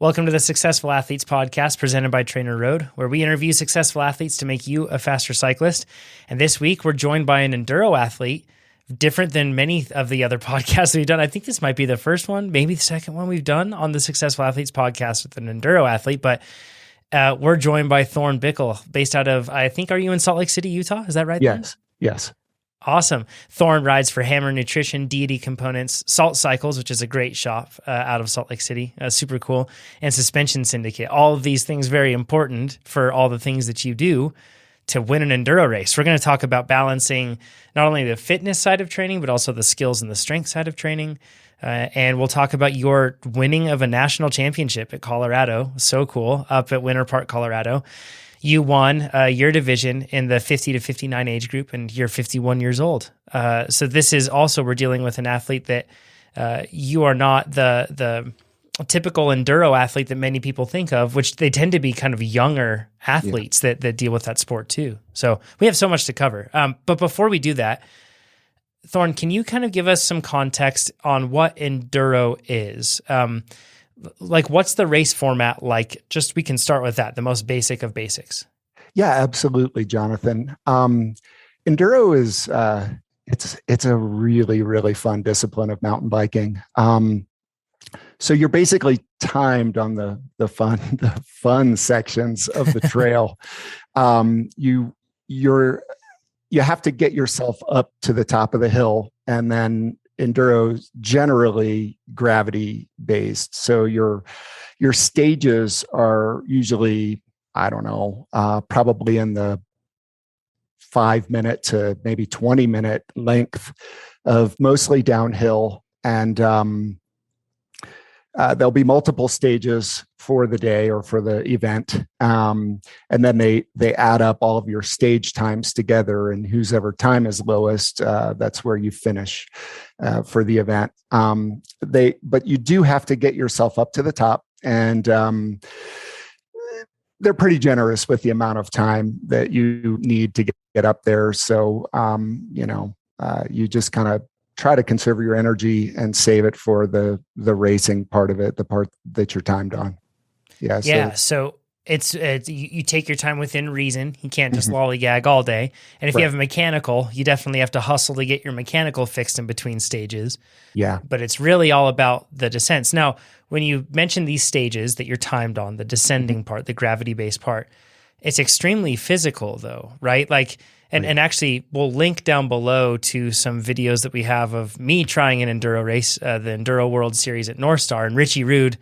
Welcome to the Successful Athletes podcast presented by TrainerRoad, where we interview successful athletes to make you a faster cyclist. And this week, we're joined by an Enduro athlete, different than many of the other podcasts we've done. I think this might be the first one, maybe the second one we've done on the Successful Athletes podcast with an Enduro athlete. But we're joined by Thorn Bickel, based out of, I think, are you in Salt Lake City, Utah? Is that right? Yes. Awesome. Thorn rides for Hammer Nutrition, Deity Components, Salt Cycles, which is a great shop out of Salt Lake City, super cool, and Suspension Syndicate. All of these things very important for all the things that you do to win an enduro race. We're going to talk about balancing not only the fitness side of training, but also the skills and the strength side of training. And we'll talk about your winning of a national championship at Colorado. So cool, up at Winter Park, Colorado. You won your division in the 50 to 59 age group, and you're 51 years old. So this is also, we're dealing with an athlete that you are not the typical enduro athlete that many people think of, which they tend to be kind of younger athletes that deal with that sport too. So we have so much to cover. But before we do that, Thorn, can you kind of give us some context on what enduro is? Like, what's the race format like? Just, we can start with that, the most basic of basics. Yeah, absolutely, Jonathan. Enduro is, it's a really, really fun discipline of mountain biking. So you're basically timed on the fun sections of the trail. You have to get yourself up to the top of the hill, and then enduro is generally gravity based. So your stages are usually, probably in the 5-minute to maybe 20-minute length of mostly downhill. And there'll be multiple stages for the day or for the event. And then they add up all of your stage times together, and whose ever time is lowest, that's where you finish for the event. But you do have to get yourself up to the top, and they're pretty generous with the amount of time that you need to get up there. So, you just kind of try to conserve your energy and save it for the racing part of it, the part that you're timed on. So it's you take your time within reason. You can't just lollygag all day. And if you have a mechanical, you definitely have to hustle to get your mechanical fixed in between stages. Yeah. But it's really all about the descents. Now, when you mention these stages that you're timed on, the descending part, the gravity-based part, it's extremely physical though, right? Like, and actually, we'll link down below to some videos that we have of me trying an enduro race, the Enduro World Series at North Star, and Richie Rude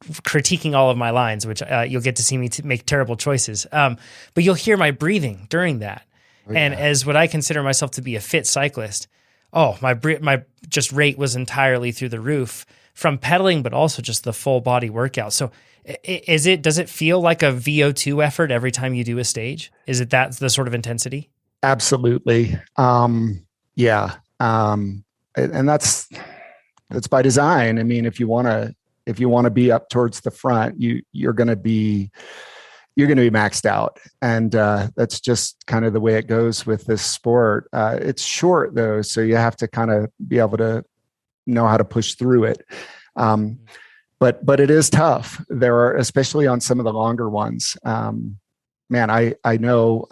critiquing all of my lines, which you'll get to see me make terrible choices. But you'll hear my breathing during that. And as what I consider myself to be a fit cyclist, my just rate was entirely through the roof from pedaling, but also just the full body workout. So does it feel like a VO2 effort every time you do a stage? Is it that the sort of intensity? Absolutely. And that's by design. I mean, if you want to be up towards the front, you're going to be maxed out. And that's just kind of the way it goes with this sport. It's short though, so you have to kind of be able to know how to push through it. But it is tough. There are, especially on some of the longer ones. I know,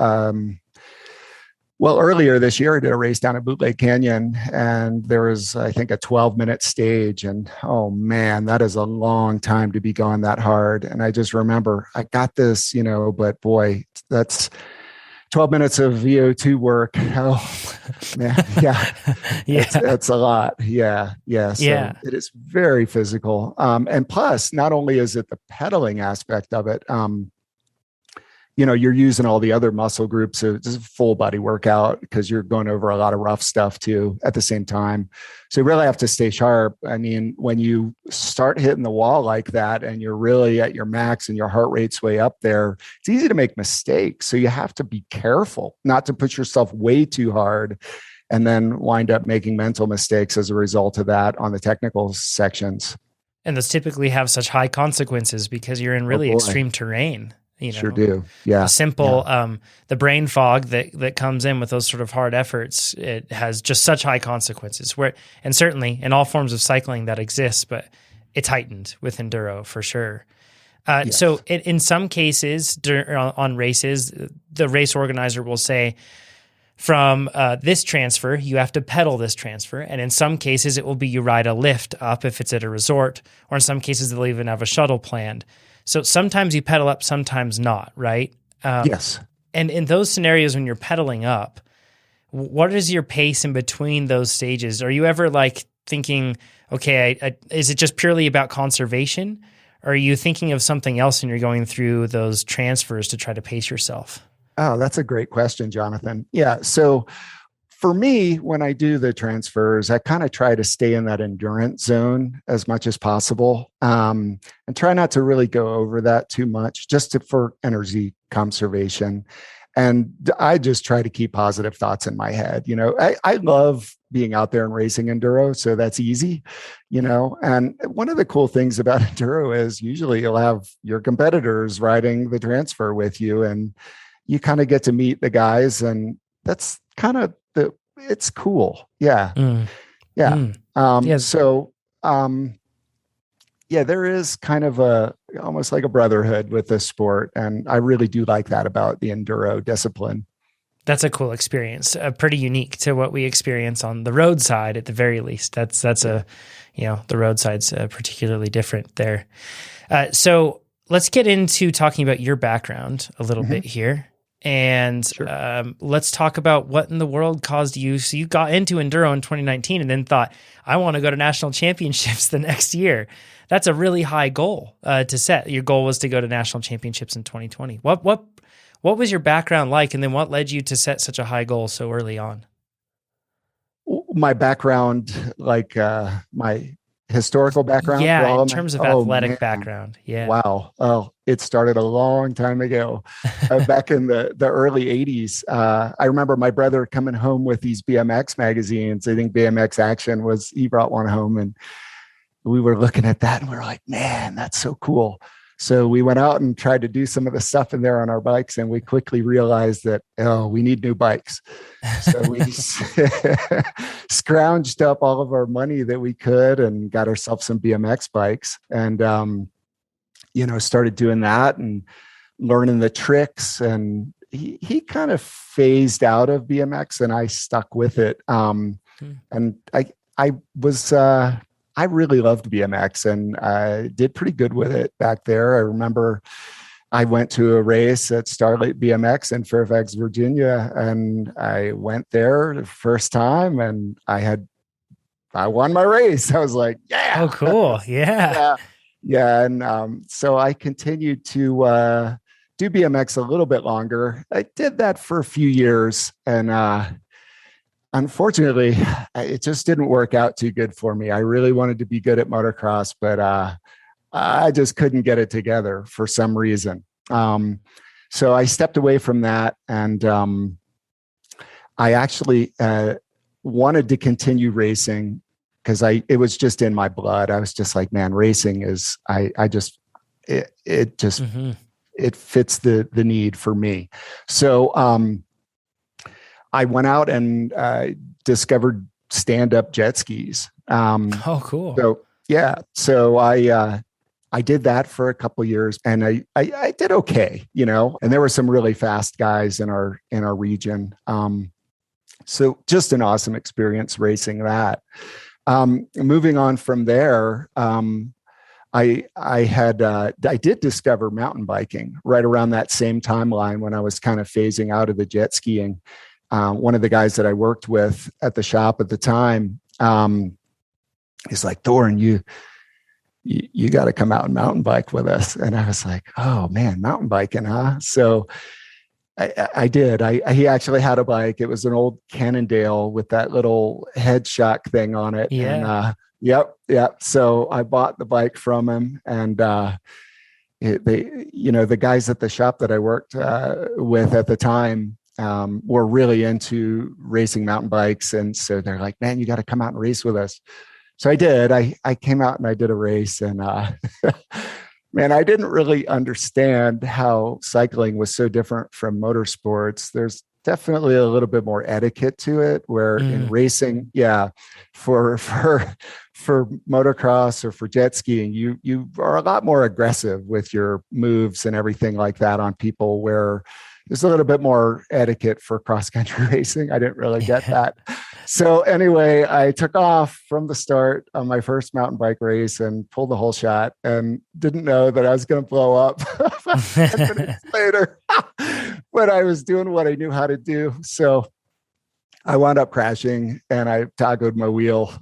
well, earlier this year, I did a race down at Bootleg Canyon, and there was, I think, a 12-minute stage. And oh man, that is a long time to be going that hard. And I just remember I got this, but boy, that's 12 minutes of VO2 work. Oh man. Yeah. That's a lot. Yeah. So it is very physical. And plus, not only is it the pedaling aspect of it, you're using all the other muscle groups. So it's a full body workout because you're going over a lot of rough stuff too at the same time. So you really have to stay sharp. I mean, when you start hitting the wall like that and you're really at your max and your heart rate's way up there, it's easy to make mistakes. So you have to be careful not to push yourself way too hard and then wind up making mental mistakes as a result of that on the technical sections. And those typically have such high consequences because you're in really extreme terrain. Sure do. Yeah. The simple, the brain fog that comes in with those sort of hard efforts, it has just such high consequences and certainly in all forms of cycling that exists, but it's heightened with enduro for sure. Yes. So in some cases on races, the race organizer will say, from this transfer, you have to pedal this transfer. And in some cases, it will be you ride a lift up if it's at a resort, or in some cases, they'll even have a shuttle planned. So sometimes you pedal up, sometimes not, right? Yes. And in those scenarios, when you're pedaling up, what is your pace in between those stages? Are you ever like thinking, okay, is it just purely about conservation? Or are you thinking of something else and you're going through those transfers to try to pace yourself? Oh, that's a great question, Jonathan. Yeah. So for me, when I do the transfers, I kind of try to stay in that endurance zone as much as possible, and try not to really go over that too much, for energy conservation. And I just try to keep positive thoughts in my head. I love being out there and racing enduro, so that's easy, And one of the cool things about enduro is usually you'll have your competitors riding the transfer with you, and you kind of get to meet the guys, and that's kind of it's cool. Yeah. Yeah. Yes. So, yeah, there is kind of almost like a brotherhood with this sport. And I really do like that about the enduro discipline. That's a cool experience, pretty unique to what we experience on the road side at the very least. That's the road side's particularly different there. So let's get into talking about your background a little bit here. And sure. Let's talk about what in the world caused you. So you got into enduro in 2019 and then thought, I want to go to national championships the next year. That's a really high goal to set. Your goal was to go to national championships in 2020. What was your background like? And then what led you to set such a high goal so early on? My background, like my historical background? Yeah, in terms of athletic background. Yeah. Wow. Oh, it started a long time ago, back in the early 80s. I remember my brother coming home with these BMX magazines. I think BMX Action he brought one home, and we were looking at that and we were like, man, that's so cool. So we went out and tried to do some of the stuff in there on our bikes, and we quickly realized that, we need new bikes. So we scrounged up all of our money that we could and got ourselves some BMX bikes, and, started doing that and learning the tricks. And he kind of phased out of BMX and I stuck with it. And I really loved BMX, and I did pretty good with it back there. I remember I went to a race at Starlight BMX in Fairfax, Virginia, and I went there the first time, and I won my race. I was like, yeah. Oh, cool. Yeah. Yeah. And so I continued to do BMX a little bit longer. I did that for a few years, and unfortunately, it just didn't work out too good for me. I really wanted to be good at motocross, but I just couldn't get it together for some reason. So I stepped away from that, and I actually wanted to continue racing because it was just in my blood. I was just like, man, racing is, it fits the need for me. So I went out and discovered stand-up jet skis. Oh, cool. So yeah, so I did that for a couple of years, and I did okay, and there were some really fast guys in our region. So just an awesome experience racing that. Moving on from there, I did discover mountain biking right around that same timeline when I was kind of phasing out of the jet skiing. One of the guys that I worked with at the shop at the time, he's like, Thorn, you got to come out and mountain bike with us. And I was like, oh man, mountain biking, huh? So I did. He actually had a bike. It was an old Cannondale with that little head shock thing on it. Yeah. And yep. So I bought the bike from him, and the guys at the shop that I worked with at the time were really into racing mountain bikes. And so they're like, man, you got to come out and race with us. So I did. I came out and I did a race, and man, I didn't really understand how cycling was so different from motorsports. There's definitely a little bit more etiquette to it, where in racing, for motocross or for jet skiing, you are a lot more aggressive with your moves and everything like that on people, where there's a little bit more etiquette for cross country racing. I didn't really get that. So anyway, I took off from the start on my first mountain bike race and pulled the whole shot, and didn't know that I was going to blow up 10 minutes later. But I was doing what I knew how to do. So I wound up crashing, and I toggled my wheel.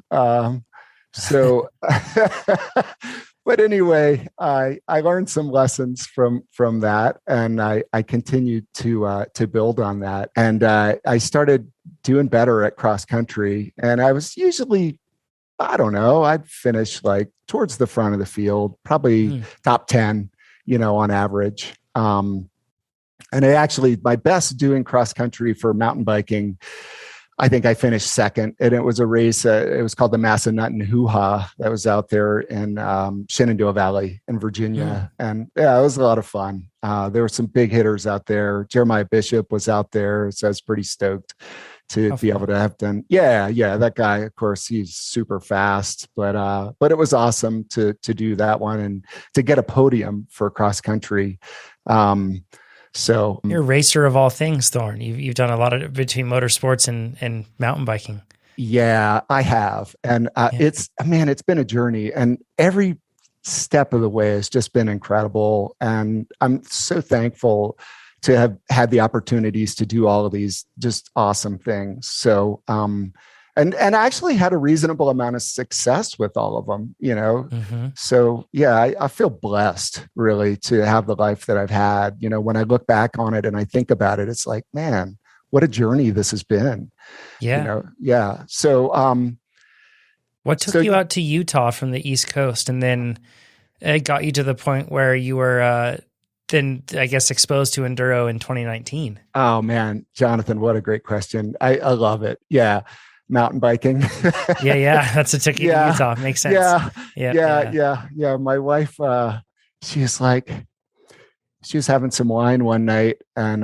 So, but anyway, I learned some lessons from that, and I continued to build on that. And I started doing better at cross country, and I was usually, I don't know, I'd finish like towards the front of the field, probably top 10, on average. And my best doing cross country for mountain biking, I think I finished second, and it was a race. It was called the Massanutten Hoo-Ha, that was out there in Shenandoah Valley in Virginia. And yeah, it was a lot of fun. There were some big hitters out there. Jeremiah Bishop was out there, so I was pretty stoked to be able to have done. Yeah, that guy, of course, he's super fast, but it was awesome to do that one and to get a podium for cross country. So you're a racer of all things, Thorn. You've done a lot of between motorsports and mountain biking. Yeah, I have. And it's been a journey, and every step of the way has just been incredible. And I'm so thankful to have had the opportunities to do all of these just awesome things. So, and I actually had a reasonable amount of success with all of them, So yeah, I feel blessed really to have the life that I've had. When I look back on it and I think about it, it's like, man, what a journey this has been. Yeah. So, what took you out to Utah from the East Coast, and then it got you to the point where you were, then I guess exposed to Enduro in 2019? Oh man, Jonathan, what a great question. I love it. Yeah. Mountain biking. yeah. That's a ticket to Utah. Makes sense. Yeah. My wife, she was having some wine one night, and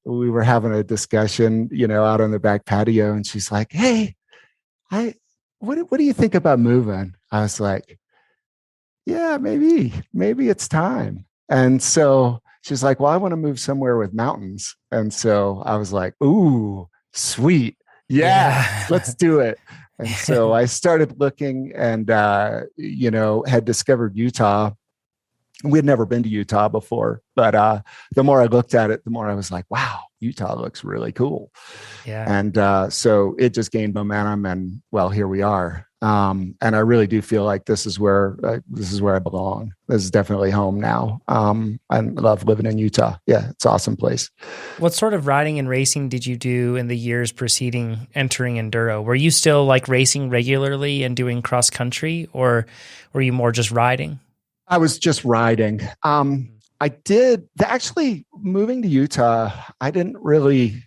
we were having a discussion, out on the back patio, and she's like, "Hey, what do you think about moving?" I was like, "Yeah, maybe it's time." And so she's like, "Well, I want to move somewhere with mountains." And so I was like, "Ooh, sweet. Yeah, let's do it." And so I started looking, and, had discovered Utah. We had never been to Utah before, but the more I looked at it, the more I was like, wow, Utah looks really cool. Yeah. And so it just gained momentum, and well, here we are. And I really do feel like this is where I belong. This is definitely home now. I love living in Utah. Yeah, it's an awesome place. What sort of riding and racing did you do in the years preceding entering Enduro? Were you still like racing regularly and doing cross country, or were you more just riding? I was just riding. I did actually moving to Utah. I didn't really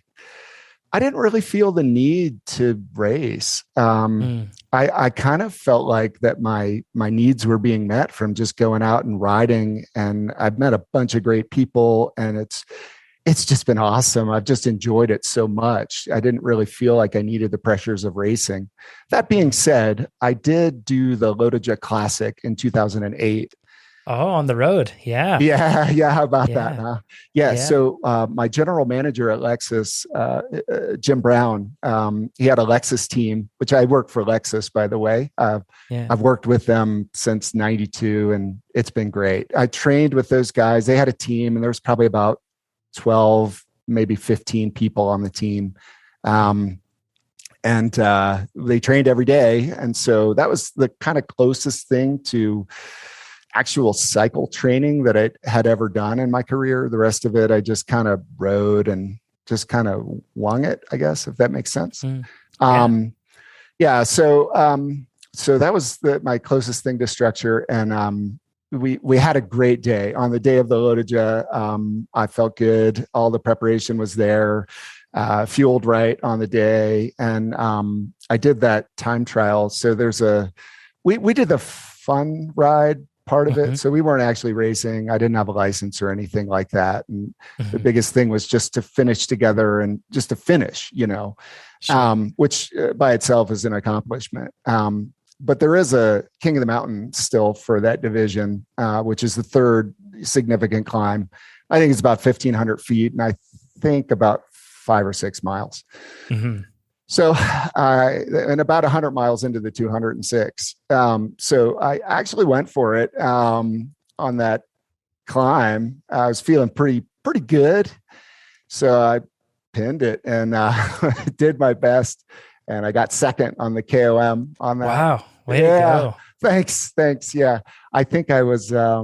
feel the need to race. I kind of felt like that my needs were being met from just going out and riding. And I've met a bunch of great people, and it's just been awesome. I've just enjoyed it so much. I didn't really feel like I needed the pressures of racing. That being said, I did do the Lotoja Classic in 2008. Oh, on the road. Yeah. Yeah. How about that? Huh? Yeah. So my general manager at Lexus, Jim Brown, he had a Lexus team, which I work for Lexus, by the way. I've worked with them since 92, and it's been great. I trained with those guys. They had a team, and there was probably about 12, maybe 15 people on the team. And they trained every day. And so that was the kind of closest thing to actual cycle training that I had ever done in my career. The rest of it, I just kind of rode and just kind of wung it, I guess, if that makes sense. So that was my closest thing to structure. And we had a great day. On the day of the Lotoja, I felt good. All the preparation was there, fueled right on the day. And I did that time trial. So we did the fun ride part of Mm-hmm. it. So we weren't actually racing. I didn't have a license or anything like that. And the biggest thing was just to finish together and just to finish, Sure. which by itself is an accomplishment. But there is a King of the Mountain still for that division, which is the third significant climb. I think it's about 1,500 feet, and I think about 5 or 6 miles. Mm-hmm. So, and about 100 miles into the 206. So I actually went for it on that climb. I was feeling pretty good. So I pinned it and did my best. And I got second on the KOM on that. Wow. Way to go. Thanks. Yeah. I think I was, I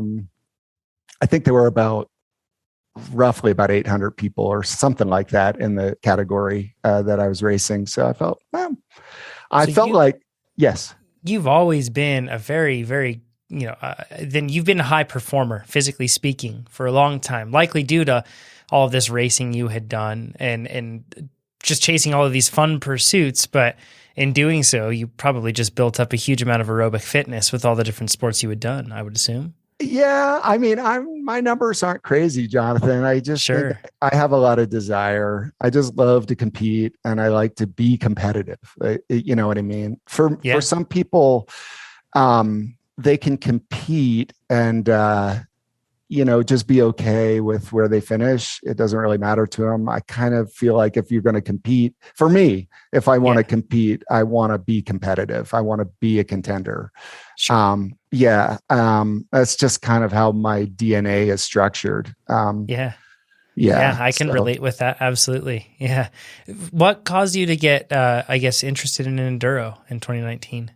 think there were roughly about 800 people or something like that in the category that I was racing. So I felt, yes. You've always been a very, very, then you've been a high performer, physically speaking, for a long time, likely due to all of this racing you had done and just chasing all of these fun pursuits. But in doing so, you probably just built up a huge amount of aerobic fitness with all the different sports you had done, I would assume. Yeah. I mean, my numbers aren't crazy, Jonathan. I just think I have a lot of desire. I just love to compete and I like to be competitive. You know what I mean? For some people, they can compete and, just be okay with where they finish. It doesn't really matter to them. I kind of feel like if you're going to compete, for me, if I want to compete, I want to be competitive. I want to be a contender. Sure. That's just kind of how my DNA is structured. Yeah, I can relate with that. Absolutely. Yeah. What caused you to get, interested in enduro in 2019?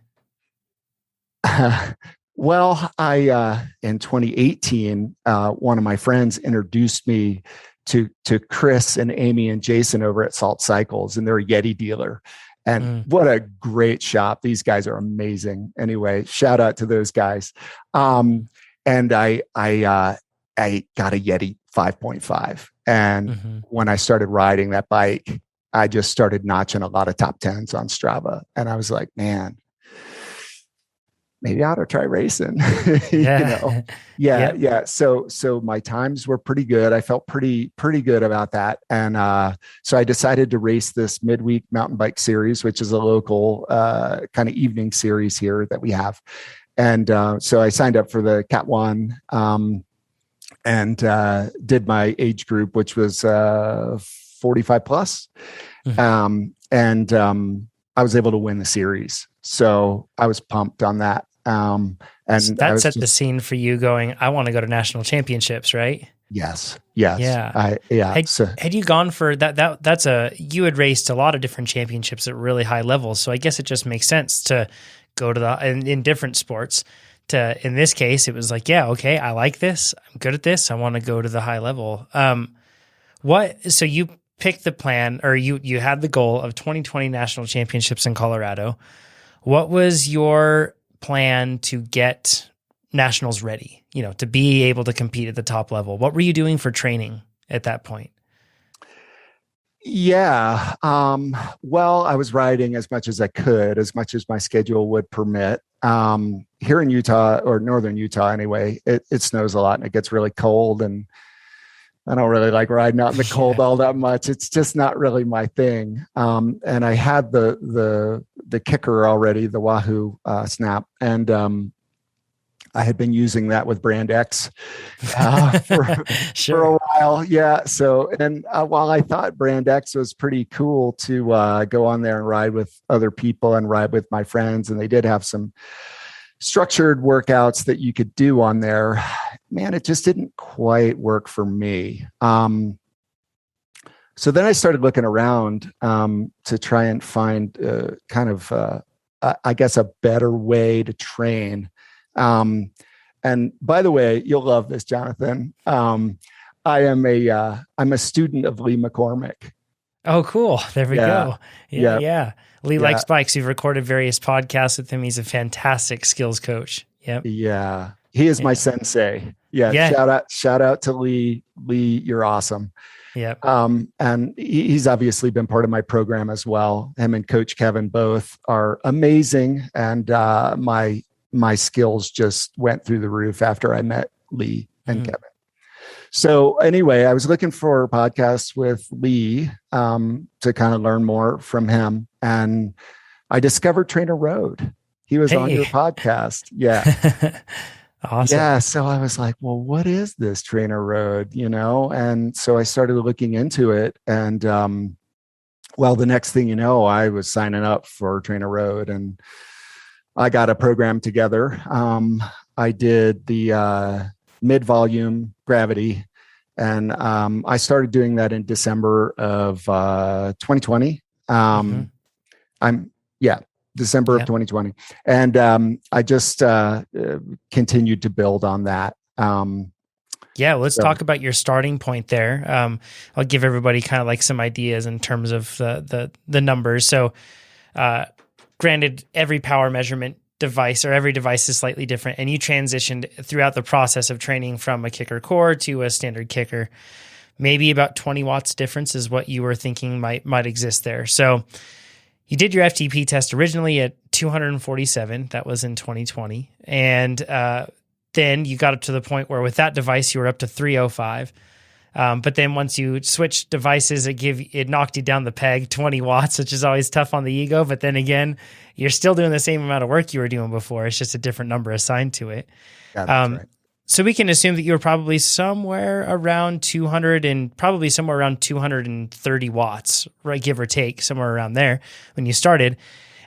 Well, in 2018, one of my friends introduced me to Chris and Amy and Jason over at Salt Cycles, and they're a Yeti dealer. And what a great shop. These guys are amazing. Anyway, shout out to those guys. And I got a Yeti 5.5. And when I started riding that bike, I just started notching a lot of top 10s on Strava. And I was like, man, maybe I ought to try racing. Yeah. So my times were pretty good. I felt pretty good about that. And so I decided to race this midweek mountain bike series, which is a local kind of evening series here that we have. And so I signed up for the Cat 1 and did my age group, which was 45 plus. And I was able to win the series. So I was pumped on that. And so that set the scene for you going, I want to go to national championships, right? Yes. Yeah. Had you gone for that? You had raced a lot of different championships at really high levels. So I guess it just makes sense to go to in different sports in this case, it was like, yeah, okay, I like this. I'm good at this. I want to go to the high level. So you picked the plan, or you had the goal of 2020 national championships in Colorado. What was your plan to get nationals ready, to be able to compete at the top level? What were you doing for training at that point? Yeah. Well, I was riding as much as I could, as much as my schedule would permit. Here in Utah, or northern Utah anyway, it snows a lot and it gets really cold, and I don't really like riding out in the cold all that much. It's just not really my thing. And I had the kicker already, the Wahoo snap, and I had been using that with Brand X for a while. Yeah. So, and while I thought Brand X was pretty cool to go on there and ride with other people and ride with my friends, and they did have some structured workouts that you could do on there, man, it just didn't quite work for me. So then I started looking around to try and find I guess a better way to train. And by the way, you'll love this, Jonathan. I'm a student of Lee McCormick. Oh, cool. There we go. Yeah. Lee likes bikes. We've recorded various podcasts with him. He's a fantastic skills coach. Yep. Yeah. He is my sensei. Yeah. Shout out to Lee. Lee, you're awesome. Yep. And he's obviously been part of my program as well. Him and Coach Kevin both are amazing. And my my skills just went through the roof after I met Lee and Kevin. So anyway, I was looking for podcasts with Lee to kind of learn more from him. And I discovered TrainerRoad. He was on your podcast. Yeah. Awesome. Yeah. So I was like, well, what is this TrainerRoad? And so I started looking into it. And well, the next thing you know, I was signing up for TrainerRoad, and I got a program together. I did the mid-volume gravity, and I started doing that in December of 2020. December of 2020, and I just continued to build on that. Let's talk about your starting point there. I'll give everybody kind of like some ideas in terms of the numbers. So, granted, every power measurement device or every device is slightly different, and you transitioned throughout the process of training from a kicker core to a standard kicker. Maybe about 20 watts difference is what you were thinking might exist there. So you did your FTP test originally at 247. That was in 2020. And then you got up to the point where with that device, you were up to 305. But then once you switched devices, it knocked you down the peg 20 watts, which is always tough on the ego. But then again, you're still doing the same amount of work you were doing before. It's just a different number assigned to it. Yeah, that's right. So we can assume that you were probably somewhere around 200 and probably somewhere around 230 watts, right? Give or take, somewhere around there when you started.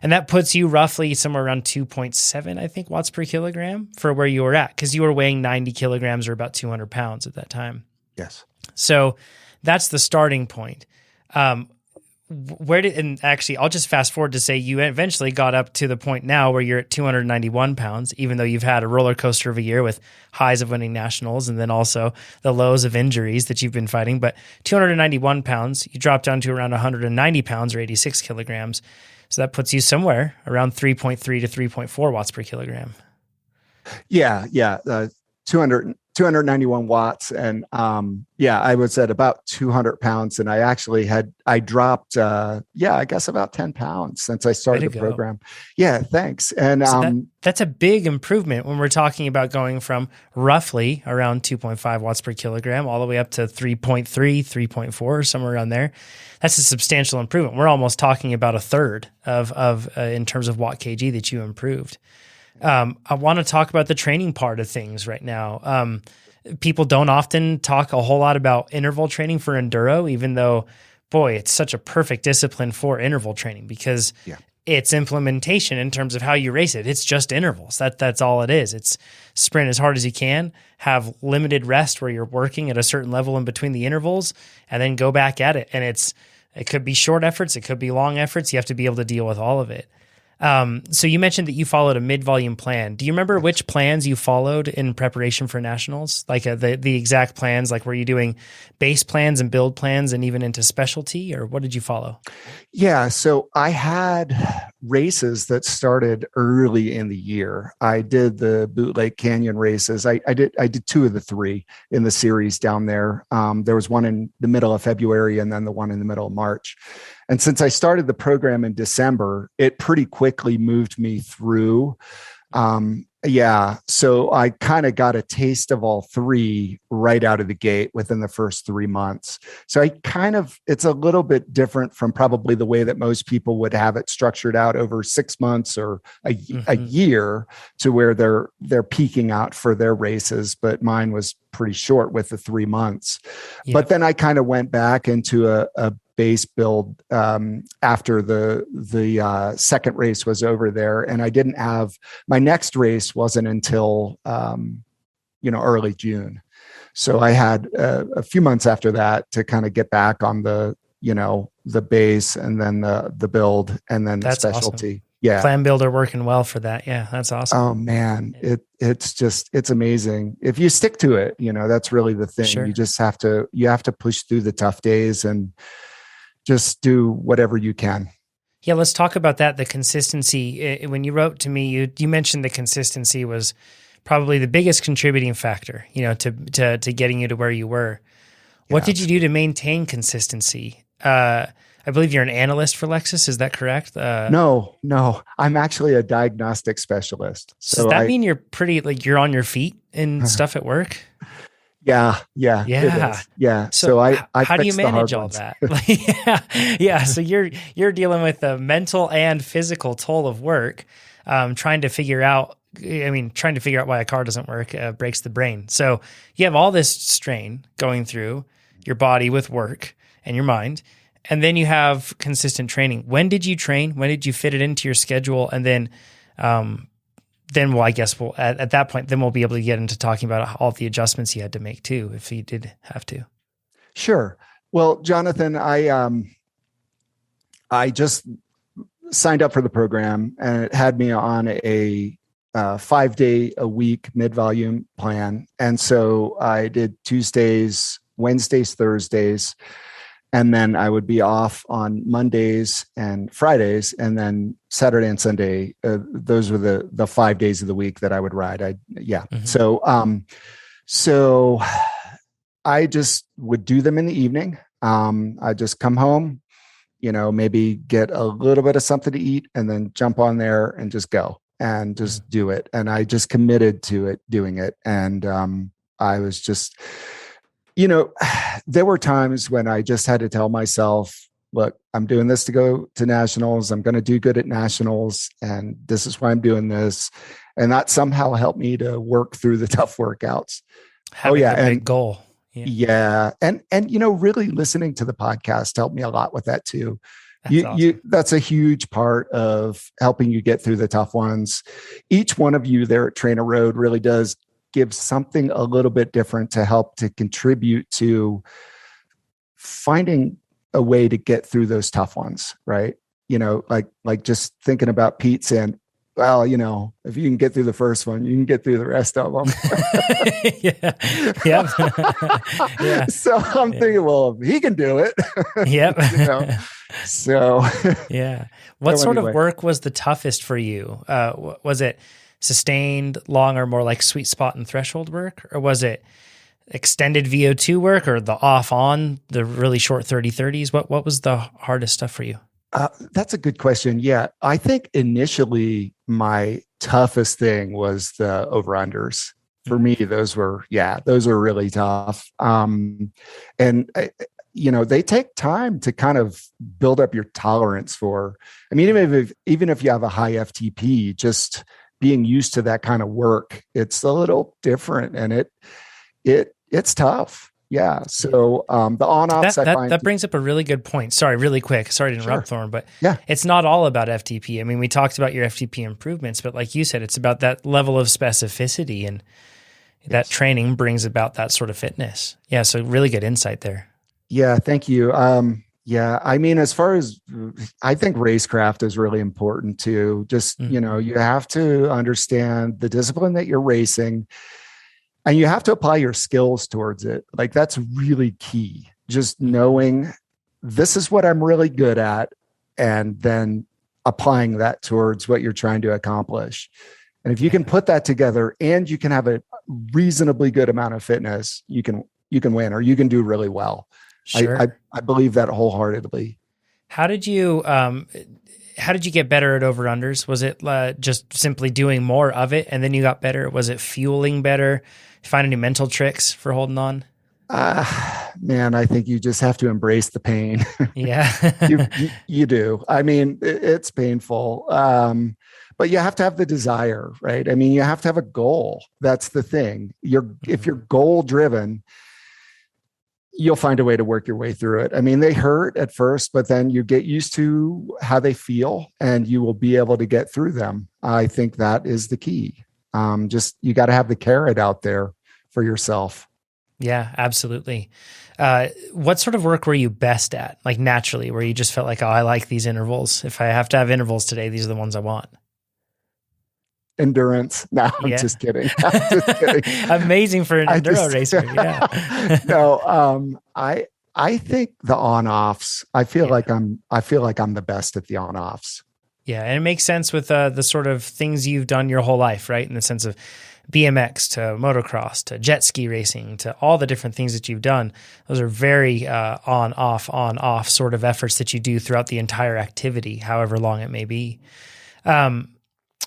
And that puts you roughly somewhere around 2.7, I think, watts per kilogram for where you were at, because you were weighing 90 kilograms or about 200 pounds at that time. Yes. So that's the starting point. And actually, I'll just fast forward to say you eventually got up to the point now where you're at 291 pounds, even though you've had a roller coaster of a year with highs of winning nationals and then also the lows of injuries that you've been fighting. But 291 pounds, you dropped down to around 190 pounds or 86 kilograms. So that puts you somewhere around 3.3 to 3.4 watts per kilogram. Yeah. 291 watts. And I was at about 200 pounds, and I dropped, I guess about 10 pounds since I started the program. Yeah, thanks. And so that's a big improvement when we're talking about going from roughly around 2.5 watts per kilogram all the way up to 3.3, 3.4, somewhere around there. That's a substantial improvement. We're almost talking about a third of in terms of watt kg that you improved. I want to talk about the training part of things right now. People don't often talk a whole lot about interval training for enduro, even though, boy, it's such a perfect discipline for interval training because it's implementation in terms of how you race it. It's just intervals. That's all it is. It's sprint as hard as you can, have limited rest where you're working at a certain level in between the intervals, and then go back at it. And it could be short efforts. It could be long efforts. You have to be able to deal with all of it. So you mentioned that you followed a mid-volume plan. Do you remember which plans you followed in preparation for nationals? Like the exact plans, like were you doing base plans and build plans and even into specialty, or what did you follow? Yeah. So I had races that started early in the year. I did the Boot Lake Canyon races. I did two of the three in the series down there. There was one in the middle of February and then the one in the middle of March. And since I started the program in December, it pretty quickly moved me through. So I kind of got a taste of all three right out of the gate within the first 3 months. So it's a little bit different from probably the way that most people would have it structured out over 6 months or a year to where they're peaking out for their races. But mine was pretty short with the 3 months. Yeah. But then I kind of went back into a base build after the second race was over there, and I didn't have my next race wasn't until early June. So I had a few months after that to kind of get back on the base and then the build and then the specialty. Awesome. Yeah. Plan builder working well for that. Yeah, that's awesome. Oh man, it's amazing. If you stick to it, that's really the thing. Sure. You just have to push through the tough days and just do whatever you can. Yeah, let's talk about that. The consistency. When you wrote to me, you mentioned the consistency was probably the biggest contributing factor, to getting you to where you were. What did you do to maintain consistency? I I believe you're an analyst for Lexus. Is that correct? No, I'm actually a diagnostic specialist. So does that mean you're pretty, like, you're on your feet and stuff at work? Yeah. It is. Yeah. So I how do you manage all that? Yeah. So you're dealing with the mental and physical toll of work, trying to figure out why a car doesn't work, breaks the brain. So you have all this strain going through your body with work and your mind. And then you have consistent training. When did you train? When did you fit it into your schedule? And then, well, I guess at that point, then we'll be able to get into talking about all the adjustments you had to make too, if you did have to. Sure. Well, Jonathan, I just signed up for the program, and it had me on a 5-day-a-week mid-volume plan. And so I did Tuesdays, Wednesdays, Thursdays, and then I would be off on Mondays and Fridays, and then Saturday and Sunday. Those were the 5 days of the week that I would ride. Mm-hmm. So I just would do them in the evening. I just come home, maybe get a little bit of something to eat, and then jump on there and just go and just do it. And I just committed to doing it. And I was just, there were times when I just had to tell myself, look, I'm doing this to go to nationals. I'm going to do good at nationals. And this is why I'm doing this. And that somehow helped me to work through the tough workouts. Having a big goal. Yeah. And really listening to the podcast helped me a lot with that too. That's a huge part of helping you get through the tough ones. Each one of you there at TrainerRoad really does give something a little bit different to help to contribute to finding a way to get through those tough ones, right? Like just thinking about Pete saying, well, if you can get through the first one, you can get through the rest of them. Yeah. So I'm thinking, well, if he can do it. Yep. So yeah. What sort of work was the toughest for you? Was it sustained, long, or more like sweet spot and threshold work? Or was it extended VO2 work, or the off-on, the really short 30-30s? What was the hardest stuff for you? That's a good question. Yeah. I think initially my toughest thing was the over-unders. For me, those were really tough. And they take time to kind of build up your tolerance for, even if you have a high FTP, just being used to that kind of work, it's a little different, and it's tough. Yeah. So the on-offs, that brings up a really good point. Sorry, really quick. Sorry to interrupt, Thorn, but it's not all about FTP. We talked about your FTP improvements, but like you said, it's about that level of specificity, and that training brings about that sort of fitness. Yeah. So really good insight there. Yeah. Thank you. As far as, I think racecraft is really important too. Just, you have to understand the discipline that you're racing, and you have to apply your skills towards it. Like, that's really key. Just knowing this is what I'm really good at, and then applying that towards what you're trying to accomplish. And if you can put that together, and you can have a reasonably good amount of fitness, you can win, or you can do really well. Sure. I believe that wholeheartedly. How did you get better at over-unders? Was it just simply doing more of it, and then you got better? Was it fueling better? Find any mental tricks for holding on? Man, I think you just have to embrace the pain. Yeah. you do. It's painful. But you have to have the desire, right? You have to have a goal. That's the thing. If you're goal driven, you'll find a way to work your way through it. They hurt at first, but then you get used to how they feel, and you will be able to get through them. I think that is the key. You got to have the carrot out there for yourself. Yeah, absolutely. What sort of work were you best at? Like, naturally, where you just felt like, oh, I like these intervals. If I have to have intervals today, these are the ones I want. Endurance. No, I'm just kidding. Amazing for an enduro racer. Yeah. No, I think the on-offs, I feel like I'm the best at the on-offs. Yeah. And it makes sense with the sort of things you've done your whole life, right? In the sense of BMX to motocross to jet ski racing to all the different things that you've done. Those are very on, off sort of efforts that you do throughout the entire activity, however long it may be.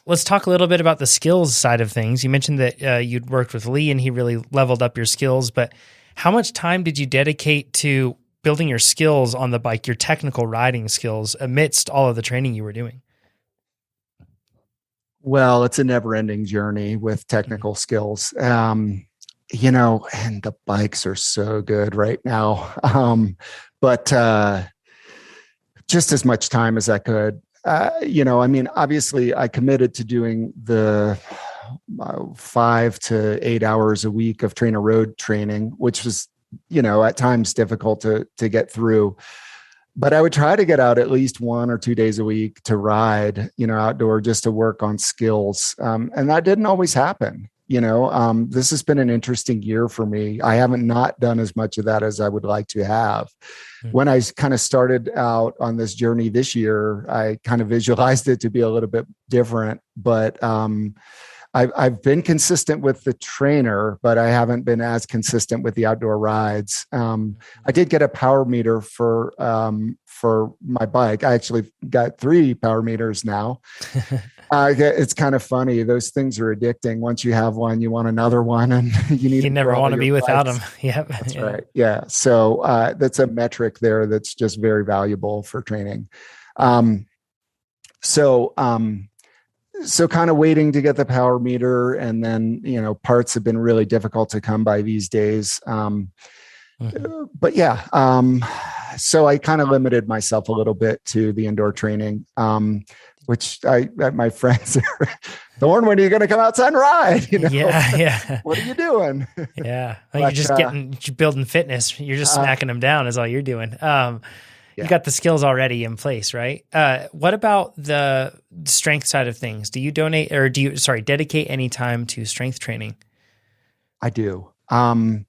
Let's talk a little bit about the skills side of things. You mentioned that you'd worked with Lee and he really leveled up your skills, but how much time did you dedicate to building your skills on the bike, your technical riding skills amidst all of the training you were doing? Well, it's a never-ending journey with technical skills. You know, and the bikes are so good right now. But just as much time as I could. You know, I mean, obviously I committed to doing the 5 to 8 hours a week of TrainerRoad training, which was, you know, at times difficult to get through. But I would try to get out at least 1 or 2 days a week to ride, you know, outdoor, just to work on skills. And that didn't always happen. You know, this has been an interesting year for me. I haven't not done as much of that as I would like to have. Mm-hmm. When I kind of started out on this journey this year, I kind of visualized it to be a little bit different, but I've been consistent with the trainer, but I haven't been as consistent with the outdoor rides. I did get a power meter for my bike. I actually got 3 power meters now. It's kind of funny. Those things are addicting. Once you have one, you want another one, and you never want to be without them. Yep. That's right. Yeah. So that's a metric there that's just very valuable for training. So kind of waiting to get the power meter, and then, you know, parts have been really difficult to come by these days. But yeah, so I kind of limited myself a little bit to the indoor training, which my friends, Thorn, when are you going to come outside and ride? You know? Yeah. What are you doing? Yeah. You're just building fitness. You're just smacking them down is all you're doing. You got the skills already in place, right? What about the strength side of things? Do you donate or dedicate any time to strength training? I do. I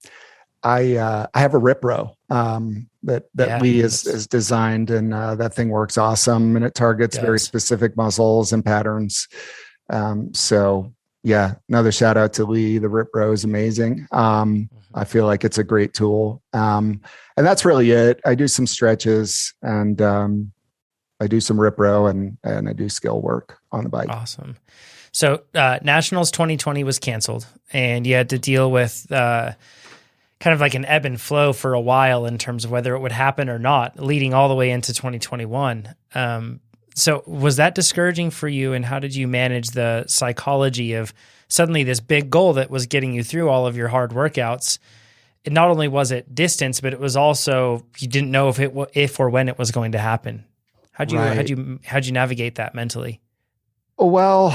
have a rip row that Lee is designed, and that thing works awesome, and it targets very specific muscles and patterns. So yeah, another shout out to Lee. The rip row is amazing. I feel like it's a great tool. And that's really it. I do some stretches, and I do some rip row, and I do skill work on the bike. Awesome. So Nationals 2020 was canceled, and you had to deal with kind of like an ebb and flow for a while in terms of whether it would happen or not, leading all the way into 2021. So was that discouraging for you, and how did you manage the psychology of suddenly this big goal that was getting you through all of your hard workouts? And not only was it distance, but it was also, you didn't know if or when it was going to happen. How'd you navigate that mentally? Well,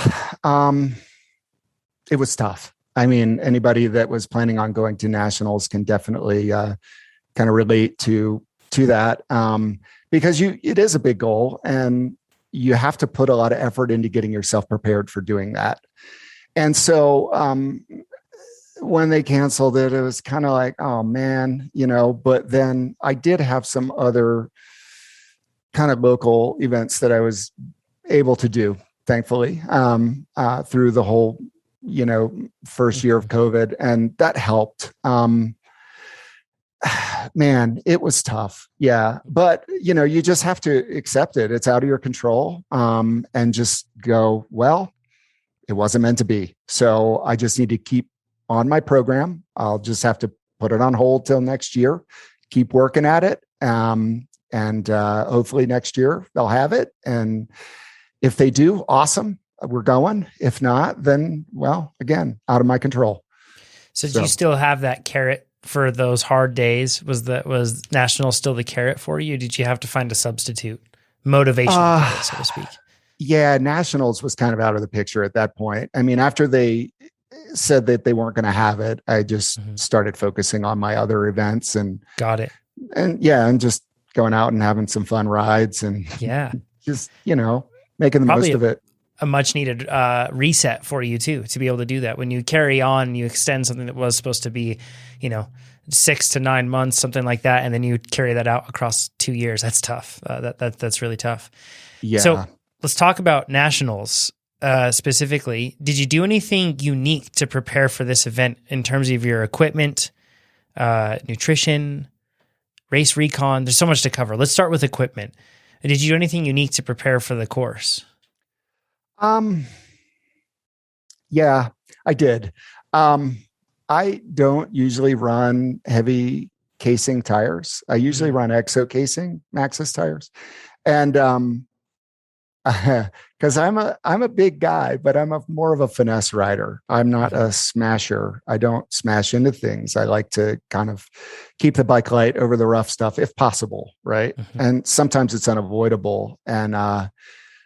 it was tough. I mean, anybody that was planning on going to nationals can definitely kind of relate to that, because it is a big goal, and you have to put a lot of effort into getting yourself prepared for doing that. And so when they canceled it, it was kind of like, oh man, you know, but then I did have some other kind of local events that I was able to do, thankfully, through the whole, you know, first year of COVID, and that helped. Man, it was tough. Yeah. But, you know, you just have to accept it. It's out of your control, and just go, well, it wasn't meant to be. So I just need to keep on my program. I'll just have to put it on hold till next year, keep working at it. And hopefully next year they'll have it. And if they do, awesome, we're going. If not, then, well, again, out of my control. So do you still have that carrot for those hard days? Was National still the carrot for you? Did you have to find a substitute motivation, so to speak? Yeah, Nationals was kind of out of the picture at that point. I mean, after they said that they weren't going to have it, I just started focusing on my other events, and got it. And yeah, and just going out and having some fun rides, and just, you know, making the most of it. A much needed reset for you too, to be able to do that. When you carry on, you extend something that was supposed to be, you know, 6 to 9 months, something like that, and then you carry that out across 2 years. That's tough. That's really tough. Yeah. So let's talk about nationals. specifically, did you do anything unique to prepare for this event in terms of your equipment, nutrition, race recon? There's so much to cover. Let's start with equipment. Did you do anything unique to prepare for the course? Yeah, I did. I don't usually run heavy casing tires. I usually run exo casing Maxxis tires. And because I'm a big guy, but I'm more of a finesse rider. I'm not a smasher. I don't smash into things. I like to kind of keep the bike light over the rough stuff if possible, right? And sometimes it's unavoidable. And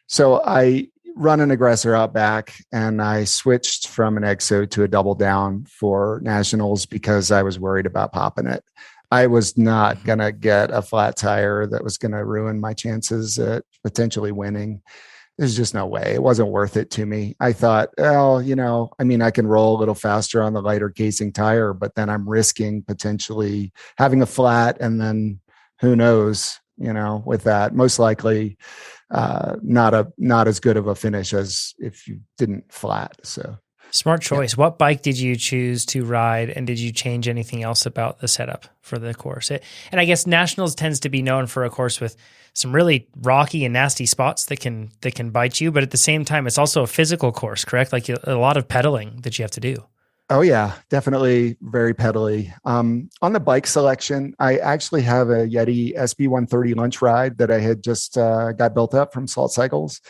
so I run an aggressor out back, and I switched from an exo to a double down for nationals because I was worried about popping it. I was not going to get a flat tire that was going to ruin my chances at potentially winning. There's just no way. It wasn't worth it to me. I thought, well, I can roll a little faster on the lighter casing tire, but then I'm risking potentially having a flat, and then who knows, with that, most likely not as good of a finish as if you didn't flat. So smart choice. Yeah. What bike did you choose to ride, and did you change anything else about the setup for the course? And I guess Nationals tends to be known for a course with some really rocky and nasty spots that can bite you, but at the same time, it's also a physical course, correct? Like a lot of pedaling that you have to do. Oh yeah, definitely very pedally. On the bike selection, I actually have a Yeti SB130 lunch ride that I had just got built up from Salt Cycles.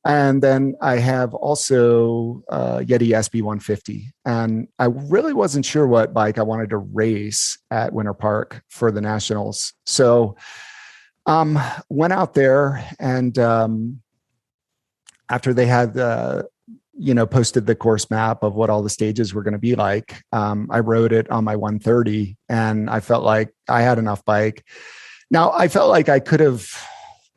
And then I have also Yeti SB150. And I really wasn't sure what bike I wanted to race at Winter Park for the Nationals. So went out there, and after they had posted the course map of what all the stages were going to be like, I rode it on my 130, and I felt like I had enough bike. Now, I felt like I could have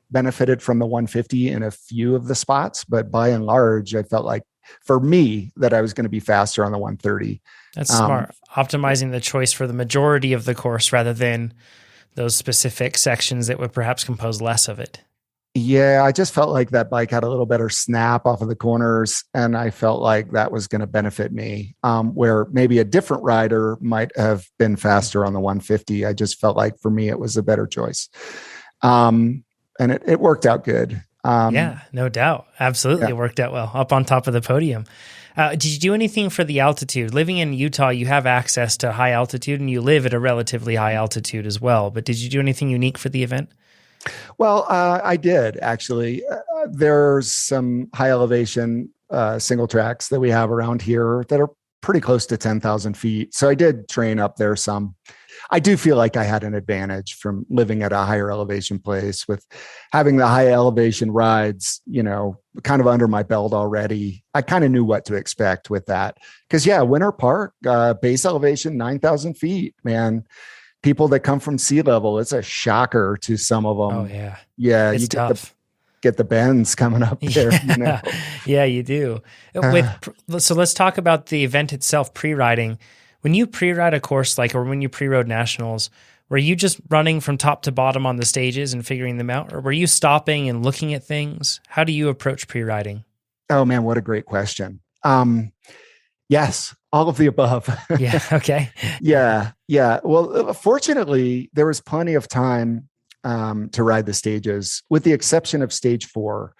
benefited from the 150 in a few of the spots, but by and large, I felt like for me that I was going to be faster on the 130. That's smart. Optimizing the choice for the majority of the course rather than those specific sections that would perhaps compose less of it. Yeah, I just felt like that bike had a little better snap off of the corners, and I felt like that was going to benefit me, where maybe a different rider might have been faster on the 150. I just felt like for me, it was a better choice. And it worked out good. Yeah, no doubt. Absolutely. Yeah. It worked out well up on top of the podium. Did you do anything for the altitude? Living in Utah, you have access to high altitude, and you live at a relatively high altitude as well. But did you do anything unique for the event? Well, I did actually. There's some high elevation single tracks that we have around here that are pretty close to 10,000 feet. So I did train up there some. I do feel like I had an advantage from living at a higher elevation place with having the high elevation rides, kind of under my belt already. I kind of knew what to expect with that. Because Winter Park, base elevation, 9,000 feet, man. People that come from sea level, it's a shocker to some of them. Oh yeah. Yeah. It's you tough. Get the bends coming up there. Yeah, yeah, you do. So let's talk about the event itself, pre-riding. When you pre-ride a course or when you pre-rode Nationals, were you just running from top to bottom on the stages and figuring them out? Or were you stopping and looking at things? How do you approach pre-riding? Oh man, what a great question. Yes, all of the above. Yeah. Okay. Yeah. Well, fortunately, there was plenty of time to ride the stages, with the exception of stage 4,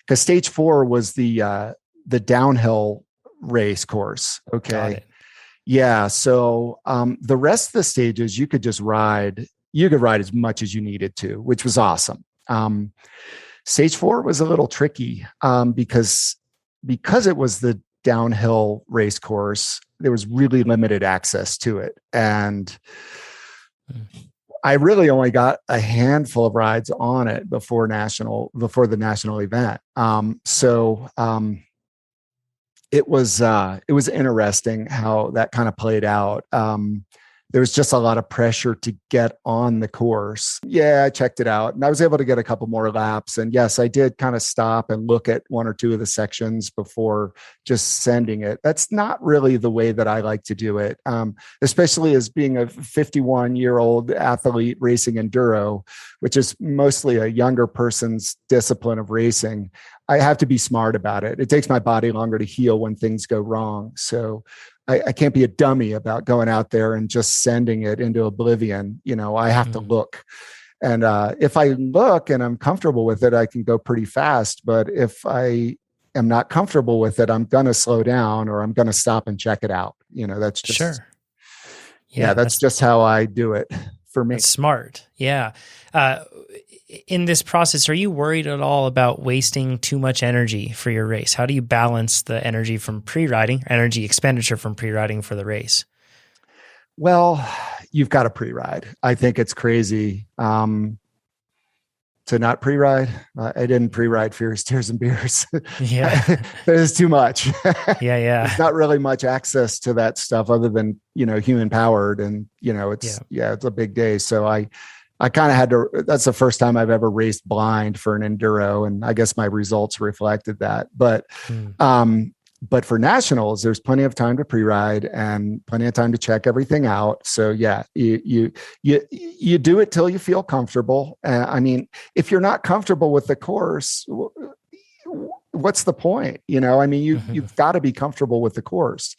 because stage 4 was the downhill race course. Okay. Got it. Yeah. So the rest of the stages you could just ride. You could ride as much as you needed to, which was awesome. Stage 4 was a little tricky because it was the downhill race course. There was really limited access to it, and I really only got a handful of rides on it before the national event. It was interesting how that kind of played out. there was just a lot of pressure to get on the course. Yeah, I checked it out and I was able to get a couple more laps. And yes, I did kind of stop and look at one or two of the sections before just sending it. That's not really the way that I like to do it, especially as being a 51-year-old athlete racing enduro, which is mostly a younger person's discipline of racing. I have to be smart about it. It takes my body longer to heal when things go wrong. So I can't be a dummy about going out there and just sending it into oblivion. I have to look. And if I look and I'm comfortable with it, I can go pretty fast. But if I am not comfortable with it, I'm going to slow down or I'm going to stop and check it out. That's just, sure. Yeah, that's just how I do it for me. That's smart. Yeah. In this process, are you worried at all about wasting too much energy for your race? How do you balance the energy from pre-riding, energy expenditure from pre-riding for the race? Well, you've got to pre-ride. I think it's crazy to not pre-ride. I didn't pre-ride Fierce Tears and Beers. Yeah. There's too much. Yeah. There's not really much access to that stuff other than, human powered. And, it's a big day. So I kind of had to, that's the first time I've ever raced blind for an enduro. And I guess my results reflected that. But for nationals, there's plenty of time to pre-ride and plenty of time to check everything out. So yeah, you do it till you feel comfortable. If you're not comfortable with the course, what's the point? You've got to be comfortable with the course.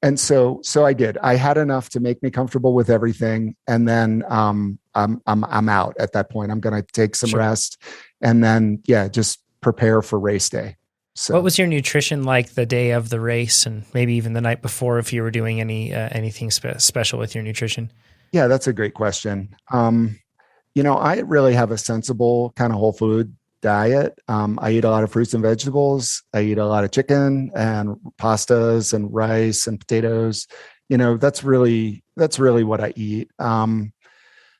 And so I did. I had enough to make me comfortable with everything. And then I'm out at that point. I'm going to take some rest and then, just prepare for race day. So what was your nutrition like the day of the race and maybe even the night before, if you were doing anything special with your nutrition? Yeah, that's a great question. I really have a sensible kind of whole food diet. I eat a lot of fruits and vegetables. I eat a lot of chicken and pastas and rice and potatoes. That's really what I eat.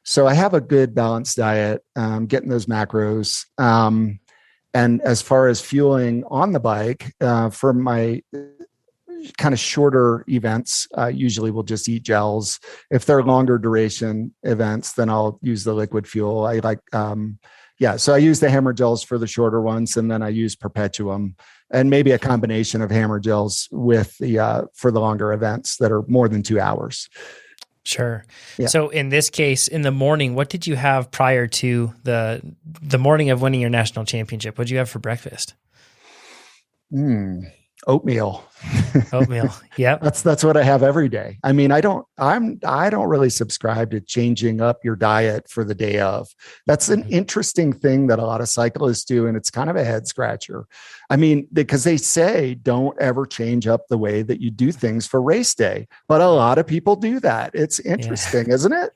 So I have a good balanced diet, getting those macros. And as far as fueling on the bike, for my kind of shorter events, usually we'll just eat gels. If they're longer duration events, then I'll use the liquid fuel. I like, so I use the hammer gels for the shorter ones, and then I use Perpetuum and maybe a combination of hammer gels with for the longer events that are more than 2 hours. Sure. Yeah. So in this case, in the morning, what did you have prior to the morning of winning your national championship? What did you have for breakfast? Oatmeal. Oatmeal. Yep. That's what I have every day. I don't really subscribe to changing up your diet for the day of. That's an interesting thing that a lot of cyclists do. And it's kind of a head scratcher. Because they say don't ever change up the way that you do things for race day, but a lot of people do that. It's interesting, isn't it?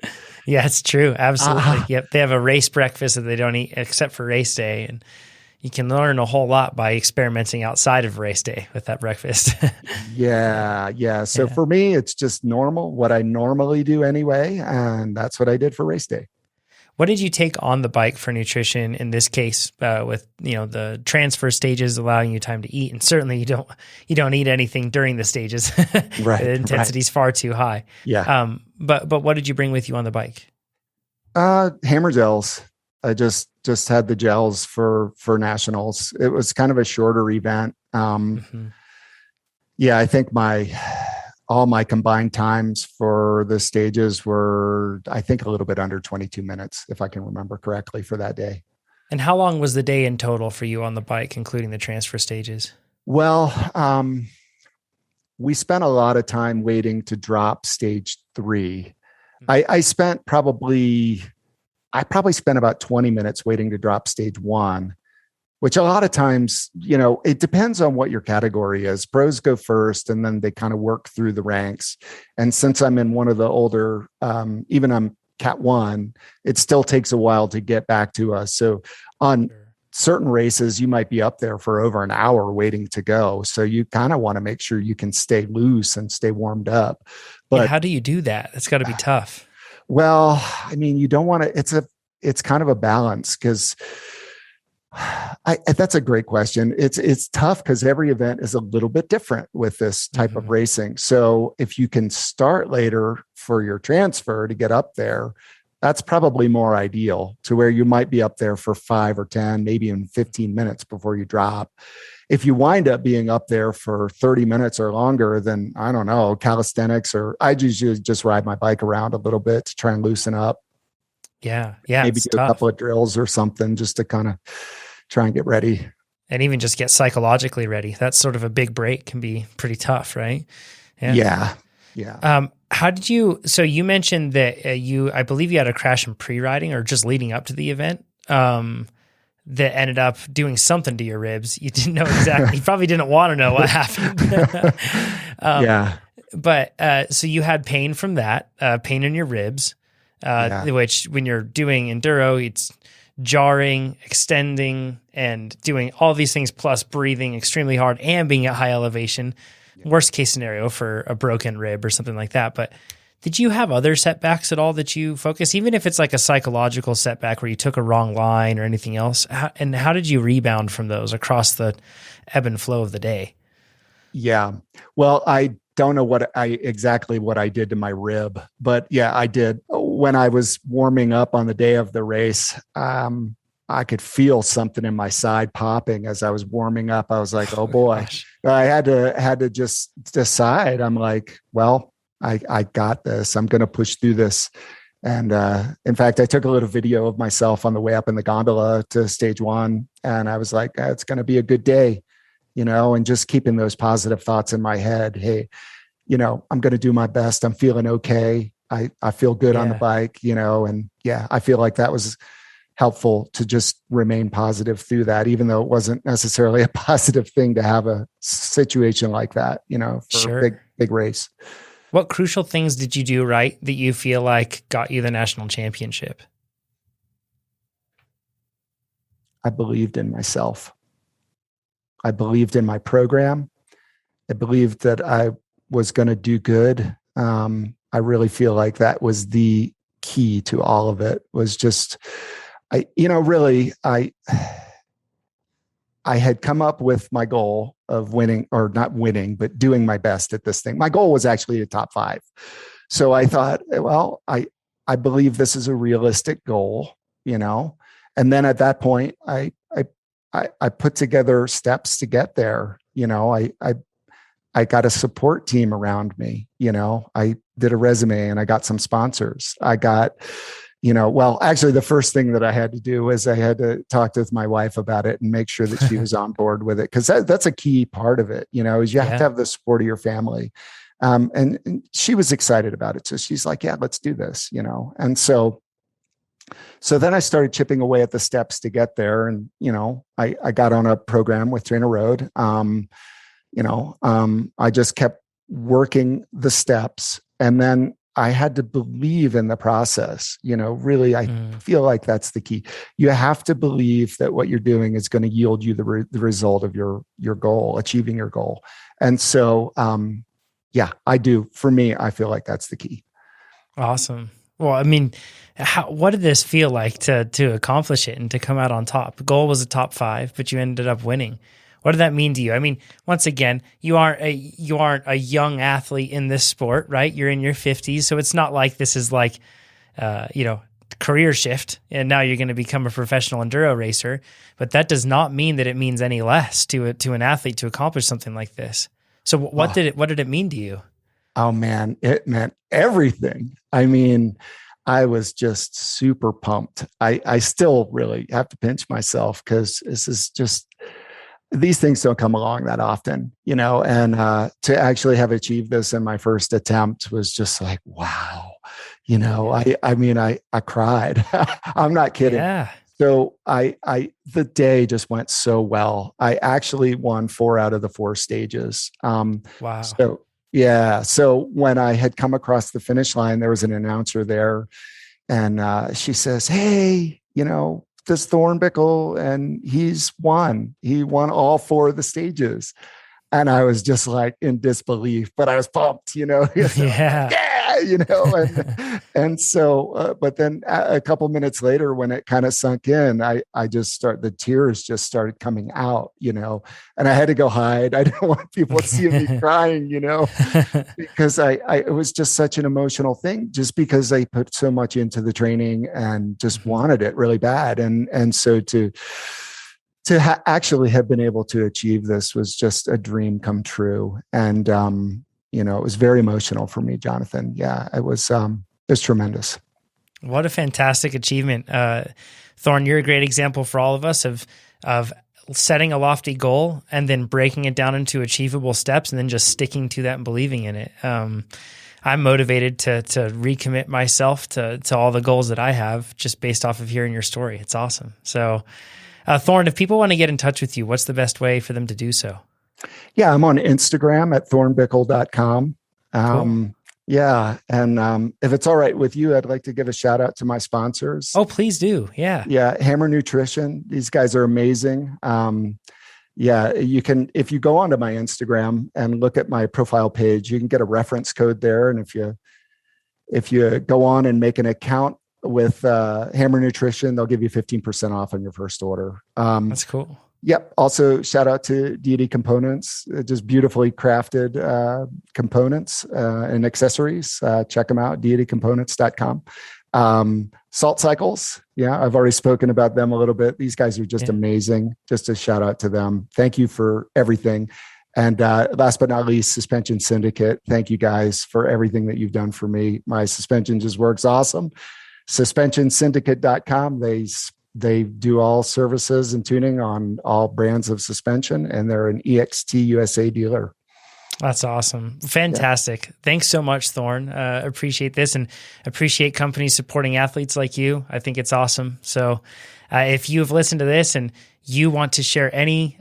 Yeah, it's true. Absolutely. Yep. They have a race breakfast that they don't eat except for race day. And you can learn a whole lot by experimenting outside of race day with that breakfast. Yeah. So for me, it's just normal, what I normally do anyway. And that's what I did for race day. What did you take on the bike for nutrition in this case, with the transfer stages allowing you time to eat? And certainly you don't eat anything during the stages. Right. The intensity is far too high. Yeah. But what did you bring with you on the bike? Hammer gels. I just had the gels for nationals. It was kind of a shorter event. Yeah, I think all my combined times for the stages were, I think, a little bit under 22 minutes, if I can remember correctly, for that day. And how long was the day in total for you on the bike, including the transfer stages? Well, we spent a lot of time waiting to drop stage 3. I probably spent about 20 minutes waiting to drop stage 1, which a lot of times, it depends on what your category is. Pros go first and then they kind of work through the ranks. And since I'm in one of the older, even I'm Cat 1, it still takes a while to get back to us. So on certain races, you might be up there for over an hour waiting to go. So you kind of want to make sure you can stay loose and stay warmed up. But how do you do that? It's got to be tough. Well, you don't want to, it's kind of a balance because that's a great question. It's tough because every event is a little bit different with this type of racing. So if you can start later for your transfer to get up there, that's probably more ideal, to where you might be up there for 5 or 10, maybe even 15 minutes before you drop. If you wind up being up there for 30 minutes or longer, then I don't know, calisthenics, or I usually just ride my bike around a little bit to try and loosen up. Yeah. Maybe do a couple of drills or something just to kind of try and get ready. And even just get psychologically ready. That's sort of a big break, can be pretty tough, right? Yeah. How did you, so you mentioned that I believe you had a crash in pre-riding or just leading up to the event, that ended up doing something to your ribs. You didn't know exactly, you probably didn't want to know what happened. But so you had pain from that, pain in your ribs, which when you're doing enduro, it's jarring, extending, and doing all these things, plus breathing extremely hard and being at high elevation. Worst case scenario for a broken rib or something like that. But did you have other setbacks at all that you focus, even if it's like a psychological setback where you took a wrong line or anything else? And how did you rebound from those across the ebb and flow of the day? Yeah. Well, I don't know exactly what I did to my rib, but yeah, I did. When I was warming up on the day of the race, I could feel something in my side popping as I was warming up. I was like, oh boy. Gosh. I had to just decide. I'm like, well, I got this. I'm going to push through this. And in fact, I took a little video of myself on the way up in the gondola to stage 1. And I was like, it's going to be a good day, and just keeping those positive thoughts in my head. Hey, I'm going to do my best. I'm feeling okay. I feel good on the bike, and I feel like that was helpful to just remain positive through that, even though it wasn't necessarily a positive thing to have a situation like that, for a big race. What crucial things did you do right that you feel like got you the national championship? I believed in myself. I believed in my program. I believed that I was going to do good. I really feel like that was the key to all of it, was just, I had come up with my goal of winning, or not winning, but doing my best at this thing. My goal was actually the top 5. So I thought, well, I believe this is a realistic goal, and then at that point, I put together steps to get there. I got a support team around me. I did a resume and I got some sponsors. I got, actually the first thing that I had to do was I had to talk with my wife about it and make sure that she was on board with it. Cause that's a key part of it, is you have to have the support of your family. And she was excited about it. So she's like, yeah, let's do this, And so then I started chipping away at the steps to get there. And, I got on a program with TrainerRoad. I just kept working the steps, and then I had to believe in the process. Really, I feel like that's the key. You have to believe that what you're doing is going to yield you the result of your goal, achieving your goal. And so, I do. For me, I feel like that's the key. Awesome. Well, I mean, what did this feel like to accomplish it and to come out on top? The goal was a top 5, but you ended up winning. What did that mean to you? I mean, once again, you aren't a young athlete in this sport, right? You're in your 50s, so it's not like this is like, career shift, and now you're going to become a professional enduro racer. But that does not mean that it means any less to an athlete to accomplish something like this. So what did it mean to you? Oh man, it meant everything. I mean, I was just super pumped. I still really have to pinch myself because this is just, these things don't come along that often, and to actually have achieved this in my first attempt was just like, wow, I cried. I'm not kidding. Yeah. So the day just went so well. I actually won 4 out of the 4 stages. Wow. So when I had come across the finish line, there was an announcer there, and she says, hey, this Thorn Bickel, and he won all 4 of the stages. And I was just like in disbelief, but I was pumped, Yeah. Yeah, and so, but then a couple minutes later, when it kind of sunk in, the tears just started coming out, and I had to go hide. I didn't want people to see me crying, because it was just such an emotional thing, just because I put so much into the training and just wanted it really bad. And so to actually have been able to achieve this was just a dream come true. And, it was very emotional for me, Jonathan. Yeah, it was tremendous. What a fantastic achievement. Thorn, you're a great example for all of us of setting a lofty goal and then breaking it down into achievable steps and then just sticking to that and believing in it. I'm motivated to recommit myself to all the goals that I have just based off of hearing your story. It's awesome. So, Thorn, if people want to get in touch with you, what's the best way for them to do so? Yeah, I'm on Instagram at thornbickel.com. Cool. Yeah. And if it's all right with you, I'd like to give a shout out to my sponsors. Oh, please do. Yeah. Yeah. Hammer Nutrition. These guys are amazing. Yeah, you can, if you go onto my Instagram and look at my profile page, you can get a reference code there. And if you go on and make an account with Hammer Nutrition, they'll give you 15% off on your first order. That's cool. Yep. Also, shout out to Deity Components, just beautifully crafted components and accessories. Check them out, deitycomponents.com. Salt Cycles. Yeah, I've already spoken about them a little bit. These guys are just amazing. Just a shout out to them. Thank you for everything. And last but not least, Suspension Syndicate. Thank you guys for everything that you've done for me. My suspension just works awesome. SuspensionSyndicate.com. They do all services and tuning on all brands of suspension, and they're an EXT USA dealer. That's awesome. Fantastic. Yeah. Thanks so much, Thorn. Appreciate this and appreciate companies supporting athletes like you. I think it's awesome. So if you've listened to this and you want to share any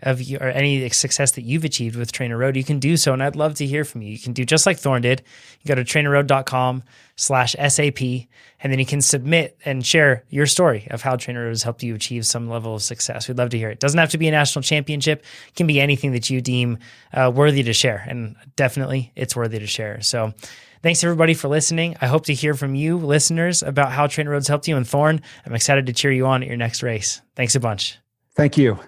success that you've achieved with TrainerRoad, you can do so. And I'd love to hear from you. You can do just like Thorn did. You go to trainerroad.com/SAP, and then you can submit and share your story of how TrainerRoad has helped you achieve some level of success. We'd love to hear it. It doesn't have to be a national championship. It can be anything that you deem worthy to share. And definitely it's worthy to share. So thanks everybody for listening. I hope to hear from you listeners about how TrainerRoad's helped you. And Thorn, I'm excited to cheer you on at your next race. Thanks a bunch. Thank you.